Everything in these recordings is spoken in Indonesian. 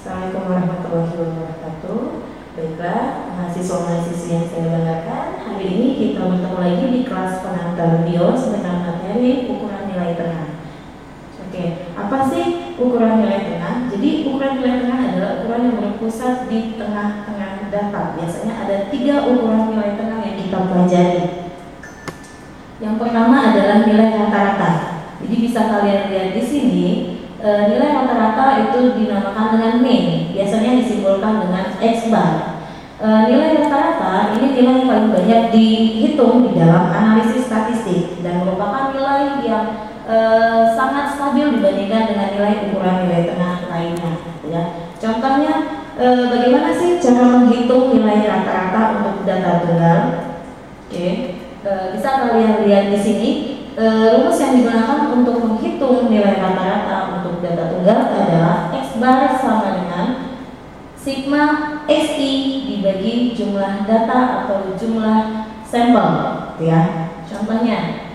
Assalamualaikum warahmatullahi wabarakatuh. Baiklah, mahasiswa-mahasiswi yang saya banggakan, hari ini kita bertemu lagi di kelas pengantar BIOS dengan materi ukuran nilai tengah. Oke, apa sih ukuran nilai tengah? Jadi ukuran nilai tengah adalah ukuran yang berpusat di tengah-tengah data. Biasanya ada 3 ukuran nilai tengah yang kita pelajari. Yang pertama adalah nilai rata-rata. Jadi bisa kalian lihat di sini. Nilai rata-rata itu dinamakan dengan mean, biasanya disimbolkan dengan X bar. Nilai rata-rata ini nilai yang paling banyak dihitung di dalam analisis statistik dan merupakan nilai yang sangat stabil dibandingkan dengan ukuran nilai tengah lainnya. Ya. Contohnya, bagaimana sih cara menghitung nilai rata-rata untuk data tunggal? Oke, bisa kalian lihat di sini. Rumus yang digunakan untuk menghitung nilai rata-rata untuk data tunggal adalah X bar sama dengan sigma XI dibagi jumlah data atau jumlah sampel, ya. Contohnya,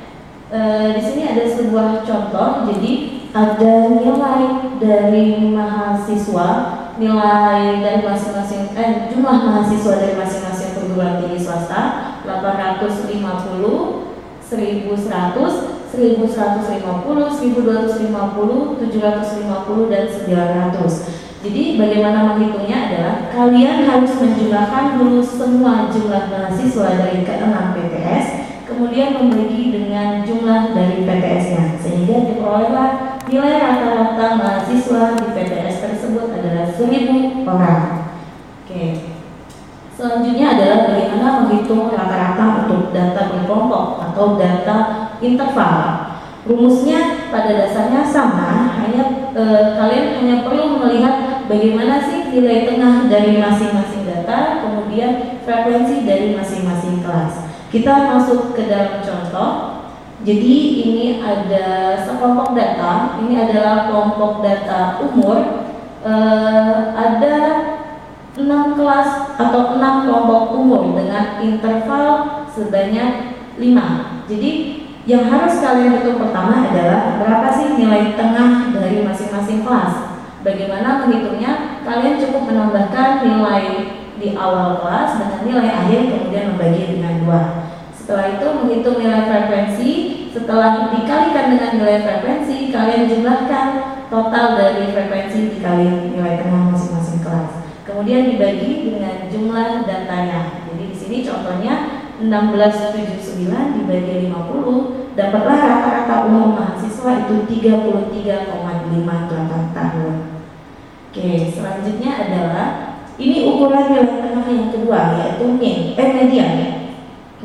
di sini ada sebuah contoh. Jadi ada nilai dari mahasiswa, nilai dari masing-masing jumlah mahasiswa dari masing-masing perguruan tinggi swasta 850, 1100, 1150, 1250, 750, dan 900. Jadi bagaimana menghitungnya adalah kalian harus menjumlahkan dulu semua jumlah mahasiswa dari ke-6 PTS, kemudian membagi dengan jumlah dari PTS-nya, sehingga diperolehlah nilai rata-rata mahasiswa di PTS tersebut adalah 1000 orang. Oke. Selanjutnya adalah bagaimana menghitung rata-rata untuk data berkelompok atau data interval. Rumusnya pada dasarnya sama, hanya kalian hanya perlu melihat bagaimana sih nilai tengah dari masing-masing data, kemudian frekuensi dari masing-masing kelas. Kita masuk ke dalam contoh. Jadi ini ada sekelompok data, ini adalah kelompok data umur. Ada 6 kelas atau 6 kelompok umur dengan interval sebanyak 5. Jadi yang harus kalian hitung pertama adalah berapa sih nilai tengah dari masing-masing kelas. Bagaimana menghitungnya? Kalian cukup menambahkan nilai di awal kelas dengan nilai akhir, kemudian membagi dengan 2. Setelah itu menghitung nilai frekuensi. Setelah dikalikan dengan nilai frekuensi, kalian jumlahkan total dari frekuensi dikali nilai tengah masing-masing kelas. Kemudian dibagi dengan jumlah datanya. Jadi di sini contohnya 1679 dibagi 50, dapatlah rata-rata umur mahasiswa itu 33,58 tahun. Oke, selanjutnya adalah ini ukuran nilai tengah yang kedua, yaitu median.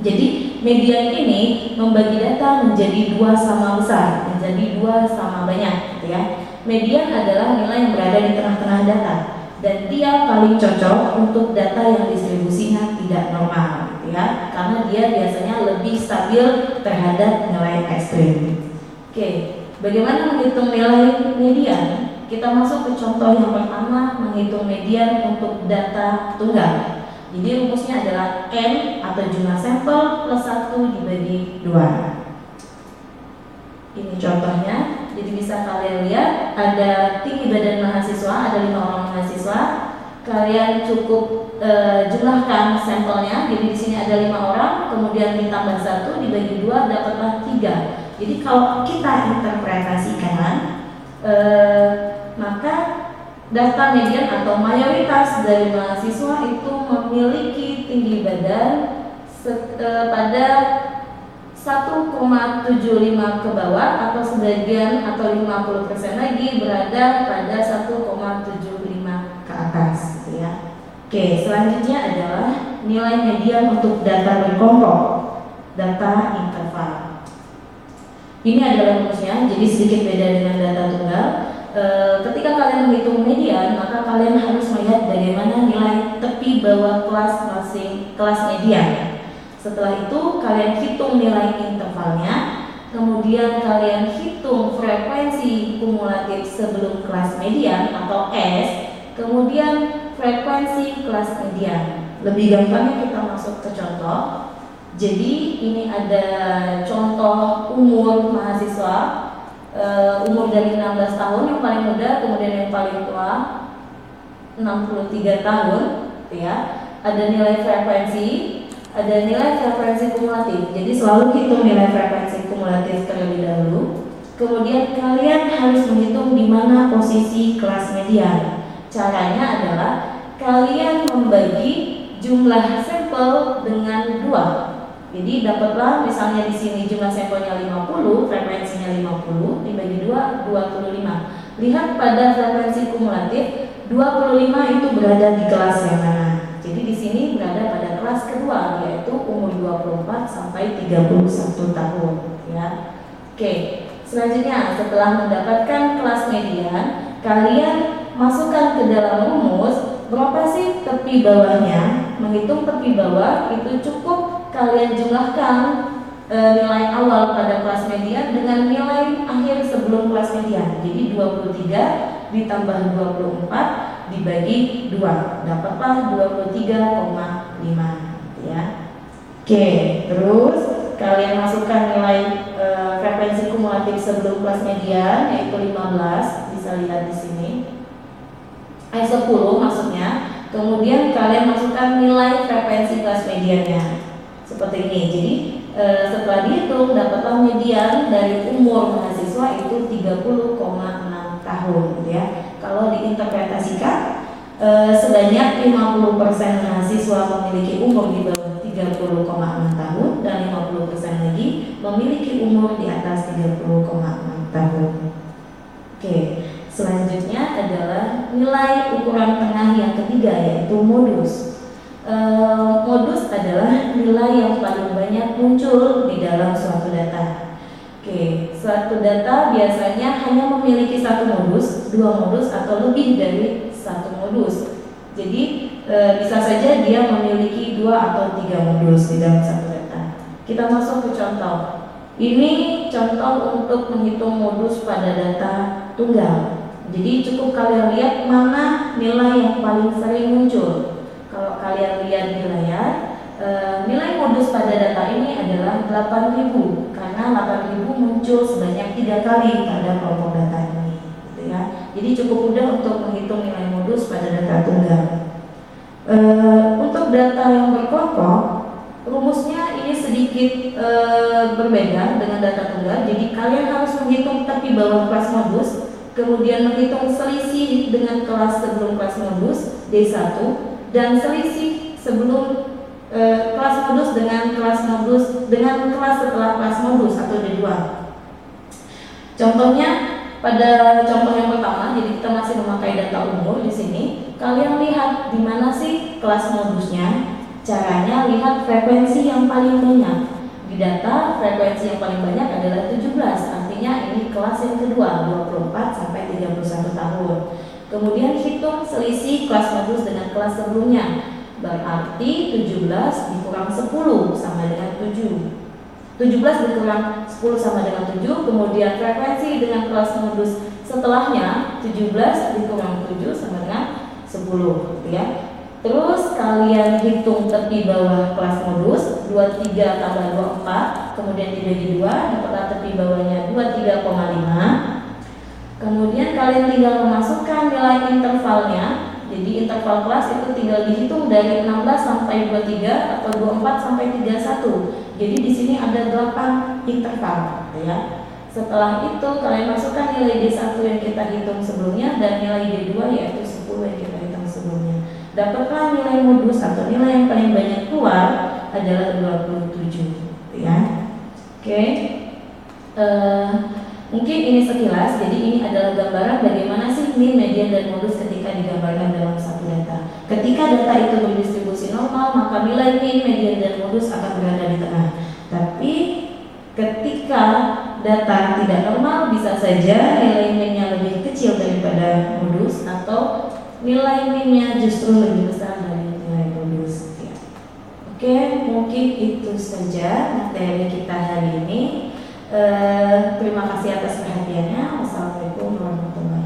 Jadi median ini membagi data menjadi 2 sama besar, menjadi 2 sama banyak, gitu ya. Median adalah nilai yang berada di tengah-tengah data, dan dia paling cocok untuk data yang distribusinya tidak normal, gitu ya, karena dia biasanya lebih stabil terhadap nilai ekstrim. Oke, bagaimana menghitung nilai median? Kita masuk ke contoh yang pertama, menghitung median untuk data tunggal. Jadi rumusnya adalah N atau jumlah sampel plus 1 dibagi 2. Ini contohnya. Jadi bisa kalian lihat ada tinggi badan mahasiswa, ada 5 orang mahasiswa. Kalian cukup jumlahkan sampelnya. Jadi di sini ada 5 orang, kemudian ditambah 1 dibagi 2 dapatlah 3. Jadi kalau kita interpretasikan, maka data median atau mayoritas dari mahasiswa itu memiliki tinggi badan pada 1,75 ke bawah, atau sebagian atau 50% lagi berada pada 1,75 ke atas, gitu ya. Oke, selanjutnya adalah nilai median untuk data berkelompok, data interval. Ini adalah rumusnya, jadi sedikit beda dengan data tunggal. Ketika kalian menghitung median, maka kalian harus melihat bagaimana nilai tepi bawah kelas median. Setelah itu kalian hitung nilai intervalnya, kemudian kalian hitung frekuensi kumulatif sebelum kelas median atau S, kemudian frekuensi kelas median. Lebih gampangnya kita masuk ke contoh. Jadi ini ada contoh umur mahasiswa, umur dari 16 tahun yang paling muda, kemudian yang paling tua. 63 tahun, ya. Ada nilai frekuensi, ada nilai frekuensi kumulatif. Jadi selalu hitung nilai frekuensi kumulatif terlebih dahulu. Kemudian kalian harus menghitung di mana posisi kelas median. Caranya adalah kalian membagi jumlah sampel dengan 2. Jadi dapatlah misalnya di sini jumlah sampelnya 50, frekuensinya 50 dibagi 2, 25. Lihat pada frekuensi kumulatif 25 itu berada di kelas yang mana. Jadi di sini berada pada kelas kedua, yaitu umur 24 sampai 31 tahun, ya. Oke, selanjutnya setelah mendapatkan kelas median, kalian masukkan ke dalam rumus berapa sih tepi bawahnya. Menghitung tepi bawah itu cukup kalian jumlahkan nilai awal pada kelas median dengan nilai akhir sebelum kelas median. Jadi 23 ditambah 24 dibagi 2, dapatlah 23,5, ya. Oke, terus kalian masukkan nilai frekuensi kumulatif sebelum kelas median, yaitu 15, bisa lihat di sini. 10 maksudnya. Kemudian kalian masukkan nilai frekuensi kelas mediannya seperti ini. Jadi setelah dihitung dapatlah median dari umur mahasiswa itu 30,6 tahun, ya. Kalau diinterpretasikan sebanyak 50% mahasiswa memiliki umur di bawah 30,6 tahun dan 50% lagi memiliki umur di atas 30,6 tahun. Oke, selanjutnya adalah nilai ukuran tengah yang ketiga, yaitu modus. Modus adalah nilai yang paling banyak muncul di dalam suatu data. Oke, suatu data biasanya hanya memiliki satu modus, dua modus, atau lebih dari satu modus. Jadi bisa saja dia memiliki 2 atau 3 modus di dalam satu data. Kita masuk ke contoh. Ini contoh untuk menghitung modus pada data tunggal. Jadi cukup kalian lihat mana nilai yang paling sering muncul. Kalau kalian lihat di layar, nilai modus pada data ini adalah 8.000 karena 8.000 muncul sebanyak 3 kali pada kelompok data ini, gitu ya. Jadi cukup mudah untuk menghitung nilai modus pada data tunggal. Untuk data yang berkelompok, rumusnya ini sedikit berbeda dengan data tunggal. Jadi kalian harus menghitung tepi bawah kelas modus, kemudian menghitung selisih dengan kelas sebelum kelas modus D1 dan selisih sebelum kelas modus dengan kelas setelah kelas modus atau D2. Contohnya pada contoh yang pertama, jadi kita masih memakai data umur di sini. Kalian lihat di mana sih kelas modusnya? Caranya lihat frekuensi yang paling banyak. Di data frekuensi yang paling banyak adalah 17, artinya ini kelas yang kedua, 24 sampai 31 tahun. Kemudian hitung selisih kelas modus dengan kelas sebelumnya. Berarti 17 dikurang 10 sama dengan 7. 17 dikurang 10 sama dengan 7. Kemudian frekuensi dengan kelas modus setelahnya 17 dikurang 7 sama dengan 10, ya. Terus kalian hitung tepi bawah kelas modus 23 tambah 24, kemudian dibagi 2, dapatlah tepi bawahnya 23,5. Kemudian kalian tinggal memasukkan nilai intervalnya. Jadi interval kelas itu tinggal dihitung dari 16 sampai 23 atau 24 sampai 31. Jadi di sini ada 8 interval, ya. Setelah itu kalian masukkan nilai D1 yang kita hitung sebelumnya dan nilai D2 yaitu 10 yang kita hitung sebelumnya. Dapatlah nilai modus atau nilai yang paling banyak keluar adalah 27, ya. Oke. Mungkin ini sekilas, jadi ini adalah gambaran bagaimana sih mean, median, dan modus ketika digambarkan dalam satu data. Ketika data itu berdistribusi normal, maka nilai mean, median, dan modus akan berada di tengah. Tapi ketika data tidak normal, bisa saja nilai mean-nya lebih kecil daripada modus atau nilai mean-nya justru lebih besar dari nilai modus. Oke, mungkin itu saja materi kita hari ini. Terima kasih atas perhatiannya. Wassalamualaikum warahmatullahi wabarakatuh.